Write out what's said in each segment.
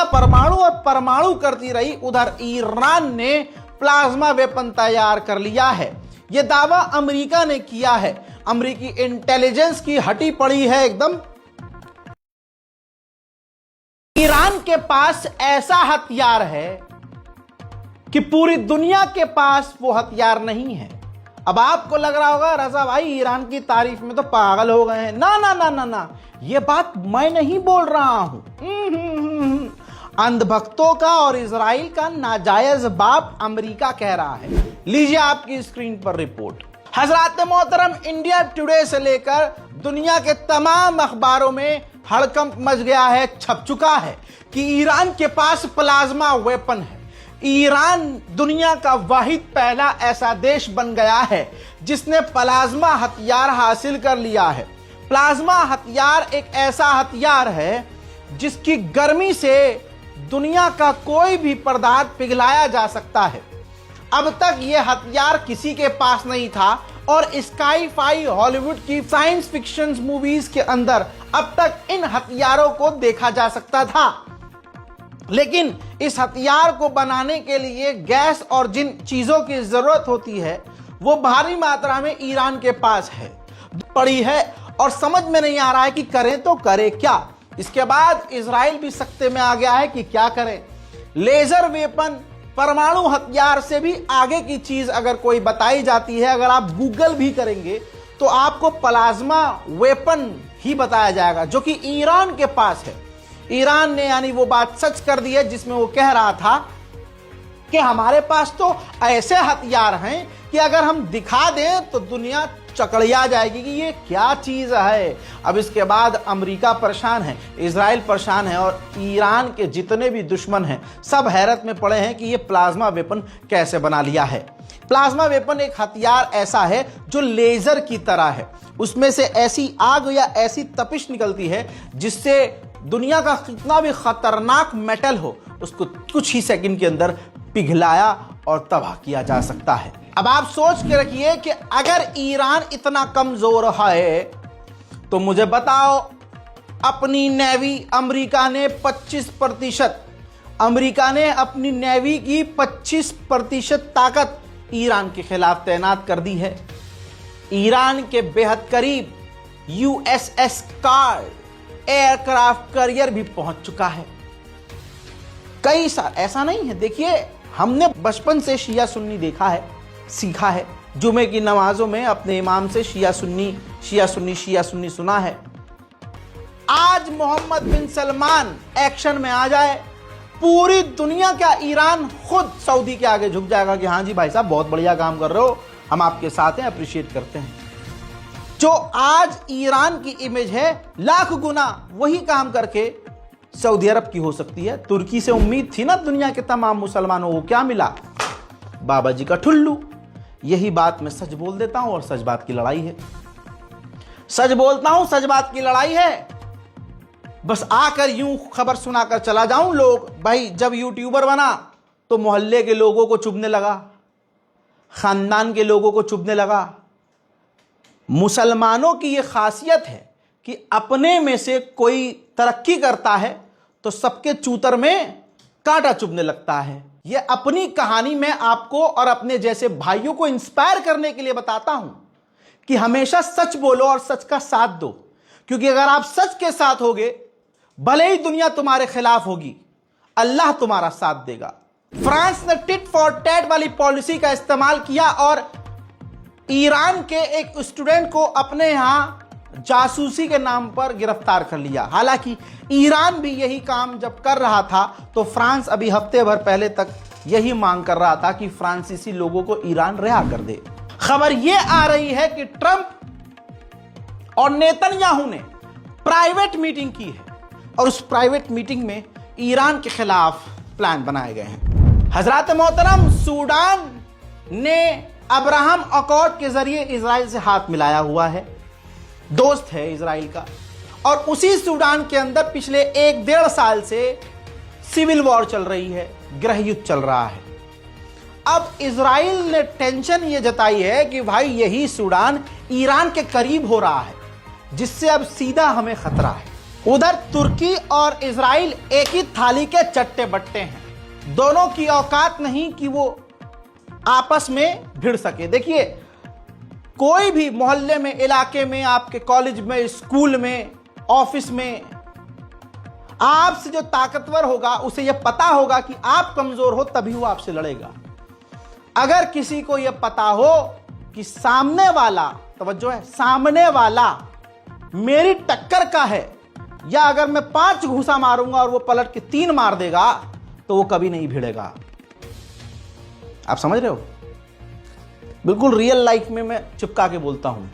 परमाणु और परमाणु करती रही, उधर ईरान ने प्लाज्मा वेपन तैयार कर लिया है। यह दावा अमेरिका ने किया है। अमेरिकी इंटेलिजेंस की हटी पड़ी है एकदम। ईरान के पास ऐसा हथियार है कि पूरी दुनिया के पास वो हथियार नहीं है। अब आपको लग रहा होगा रजा भाई ईरान की तारीफ में तो पागल हो गए हैं। ना ना ना ना ना, ये बात मैं नहीं बोल रहा हूं। अंधभक्तों का और इजराइल का नाजायज बाप अमेरिका कह रहा है। लीजिए आपकी स्क्रीन पर रिपोर्ट। हजरात मोहतरम, इंडिया टुडे से लेकर दुनिया के तमाम अखबारों में हड़कंप मच गया है, छप चुका है कि ईरान के पास प्लाज्मा वेपन है। ईरान दुनिया का वाहिद पहला ऐसा देश बन गया है जिसने प्लाज्मा हथियार हासिल कर लिया है। प्लाज्मा हथियार एक ऐसा हथियार है जिसकी गर्मी से दुनिया का कोई भी पदार्थ पिघलाया जा सकता है। अब तक यह हथियार किसी के पास नहीं था और स्काई फाई हॉलीवुड की साइंस फिक्शन मूवीज के अंदर अब तक इन हथियारों को देखा जा सकता था। लेकिन इस हथियार को बनाने के लिए गैस और जिन चीजों की जरूरत होती है वो भारी मात्रा में ईरान के पास है पड़ी है और समझ में नहीं आ रहा है कि करें तो करें क्या। इसके बाद इजराइल भी सख्ते में आ गया है कि क्या करें। लेजर वेपन, परमाणु हथियार से भी आगे की चीज अगर कोई बताई जाती है, अगर आप गूगल भी करेंगे तो आपको प्लाज्मा वेपन ही बताया जाएगा जो कि ईरान के पास है। ईरान ने यानी वो बात सच कर दी है जिसमें वो कह रहा था कि हमारे पास तो ऐसे हथियार हैं कि अगर हम दिखा दें तो दुनिया चकड़िया जाएगी कि ये क्या चीज है। अब इसके बाद अमेरिका परेशान है, इजराइल परेशान है और ईरान के जितने भी दुश्मन हैं सब हैरत में पड़े हैं कि ये प्लाज्मा वेपन कैसे बना लिया है। प्लाज्मा वेपन एक हथियार ऐसा है जो लेजर की तरह है। उसमें से ऐसी आग या ऐसी तपिश निकलती है जिससे दुनिया का कितना भी खतरनाक मेटल हो उसको कुछ ही सेकंड के अंदर पिघलाया और तबाह किया जा सकता है। अब आप सोच के रखिए कि अगर ईरान इतना कमजोर है तो मुझे बताओ, अपनी नेवी अमेरिका ने 25%, अमेरिका ने अपनी नेवी की 25% ताकत ईरान के खिलाफ तैनात कर दी है। ईरान के बेहद करीब यूएसएस कार्ड एयरक्राफ्ट कैरियर भी पहुंच चुका है। कई साल ऐसा नहीं है, देखिए हमने बचपन से शिया सुन्नी देखा है, सीखा है। जुमे की नमाजों में अपने इमाम से शिया सुन्नी सुना है। आज मोहम्मद बिन सलमान एक्शन में आ जाए, पूरी दुनिया का ईरान खुद सऊदी के आगे झुक जाएगा कि हाँ जी भाई साहब बहुत बढ़िया काम कर रहे हो, हम आपके साथ हैं, अप्रिशिएट करते हैं। जो आज ईरान की इमेज है लाख गुना वही काम करके सऊदी अरब की हो सकती है। तुर्की से उम्मीद थी ना दुनिया के तमाम मुसलमानों को, क्या मिला? बाबा जी का ठुल्लू। यही बात मैं सच बोल देता हूं और सच बात की लड़ाई है। सच बोलता हूं, सच बात की लड़ाई है। बस आकर यूं खबर सुनाकर चला जाऊं। लोग भाई जब यूट्यूबर बना तो मोहल्ले के लोगों को चुभने लगा, खानदान के लोगों को चुभने लगा। मुसलमानों की यह खासियत है कि अपने में से कोई तरक्की करता है तो सबके चूतर में कांटा चुभने लगता है। यह अपनी कहानी में आपको और अपने जैसे भाइयों को इंस्पायर करने के लिए बताता हूं कि हमेशा सच बोलो और सच का साथ दो, क्योंकि अगर आप सच के साथ होगे भले ही दुनिया तुम्हारे खिलाफ होगी, अल्लाह तुम्हारा साथ देगा। फ्रांस ने टिट फॉर टैट वाली पॉलिसी का इस्तेमाल किया और ईरान के एक स्टूडेंट को अपने यहां जासूसी के नाम पर गिरफ्तार कर लिया। हालांकि ईरान भी यही काम जब कर रहा था तो फ्रांस अभी हफ्ते भर पहले तक यही मांग कर रहा था कि फ्रांसीसी लोगों को ईरान रिहा कर दे। खबर यह आ रही है कि ट्रंप और नेतन्याहू ने प्राइवेट मीटिंग की है और उस प्राइवेट मीटिंग में ईरान के खिलाफ प्लान बनाए गए हैं। हजरात मोहतरम, सूडान ने अब्राहम अकॉर्ड के जरिए इजराइल से हाथ मिलाया हुआ है, दोस्त है इजराइल का। और उसी सूडान के अंदर पिछले 1-1.5 साल से सिविल वॉर चल रही है, गृह युद्ध चल रहा है। अब इजराइल ने टेंशन ये जताई है कि भाई यही सूडान ईरान के करीब हो रहा है, जिससे अब सीधा हमें खतरा है। उधर तुर्की और इजराइल एक ही थाली के चट्टे बट्टे हैं। दोनों की औकात नहीं कि वो आपस में भिड़ सके। देखिए, कोई भी मोहल्ले में, इलाके में, आपके कॉलेज में, स्कूल में, ऑफिस में, आपसे जो ताकतवर होगा उसे यह पता होगा कि आप कमजोर हो, तभी वो आपसे लड़ेगा। अगर किसी को यह पता हो कि सामने वाला, तवज्जो है, सामने वाला मेरी टक्कर का है, या अगर मैं 5 घूंसा मारूंगा और वो पलट के 3 मार देगा, तो वो कभी नहीं भिड़ेगा। आप समझ रहे हो? बिल्कुल रियल लाइफ में मैं चिपका के बोलता हूं।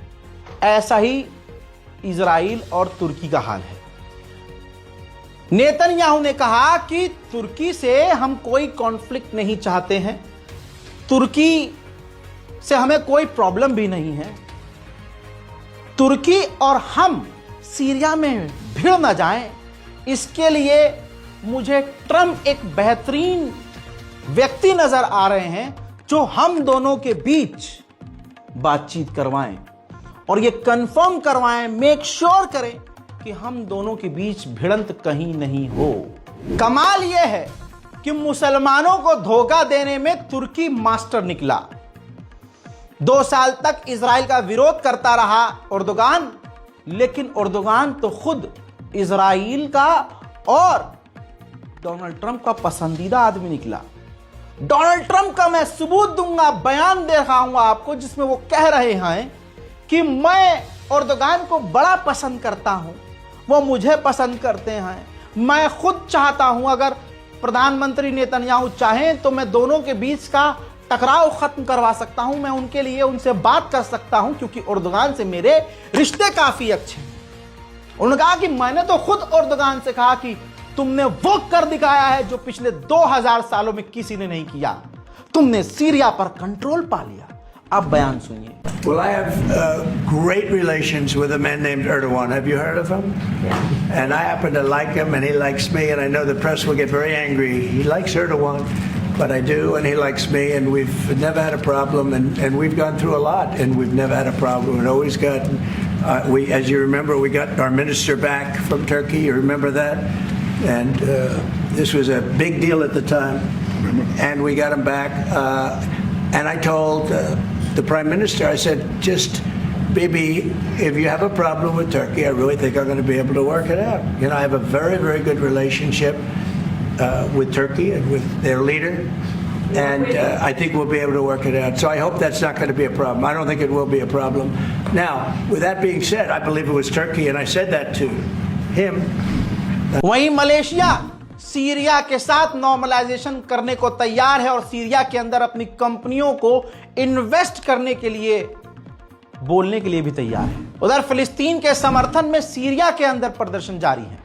ऐसा ही इजराइल और तुर्की का हाल है। नेतन्याहू ने कहा कि तुर्की से हम कोई कॉन्फ्लिक्ट नहीं चाहते हैं, तुर्की से हमें कोई प्रॉब्लम भी नहीं है, तुर्की और हम सीरिया में भिड़ न जाएं, इसके लिए मुझे ट्रंप एक बेहतरीन व्यक्ति नजर आ रहे हैं जो हम दोनों के बीच बातचीत करवाएं और ये कंफर्म करवाएं, मेक श्योर करें कि हम दोनों के बीच भिड़ंत कहीं नहीं हो। कमाल यह है कि मुसलमानों को धोखा देने में तुर्की मास्टर निकला। 2 साल तक इजराइल का विरोध करता रहा एर्दोगान, लेकिन एर्दोगान तो खुद इजराइल का और डोनाल्ड ट्रंप का पसंदीदा आदमी निकला। डोनाल्ड ट्रंप का मैं सबूत दूंगा, बयान दिखाऊंगा आपको, जिसमें वो कह रहे हैं कि मैं एर्दोगान को बड़ा पसंद करता हूं, वो मुझे पसंद करते हैं, मैं खुद चाहता हूं अगर प्रधानमंत्री नेतन्याहू चाहें तो मैं दोनों के बीच का टकराव खत्म करवा सकता हूं, मैं उनके लिए उनसे बात कर सकता हूं क्योंकि एर्दोगान से मेरे रिश्ते काफी अच्छे हैं। उन्होंने कहा कि मैंने तो खुद एर्दोगान से कहा कि तुमने वो कर दिखाया है जो पिछले 2000 सालों में किसी ने नहीं किया, तुमने सीरिया पर कंट्रोल पा लिया। अब बयान सुनिए। Well, I have great relations with a man named Erdogan. Have you heard of him? Yeah. And I happen to like him, and he likes me, and I know the press will get very angry. He likes Erdogan, but I do, and he likes me, and we've never had a problem, and we've gone through a lot, and we've never had a problem, and always gotten, as you remember, we got our minister back from Turkey, you remember that? And this was a big deal at the time, and we got him back, and I told the Prime Minister, I said, just, Bibi, if you have a problem with Turkey, I really think I'm going to be able to work it out. You know, I have a very, very good relationship with Turkey and with their leader, and I think we'll be able to work it out. So I hope that's not going to be a problem. I don't think it will be a problem. Now, with that being said, I believe it was Turkey, and I said that to him. वहीं Malaysia Syria के साथ normalisation करने को तैयार है और Syria के अंदर अपनी कंपनियों को इन्वेस्ट करने के लिए बोलने के लिए भी तैयार है। उधर फिलिस्तीन के समर्थन में सीरिया के अंदर प्रदर्शन जारी है।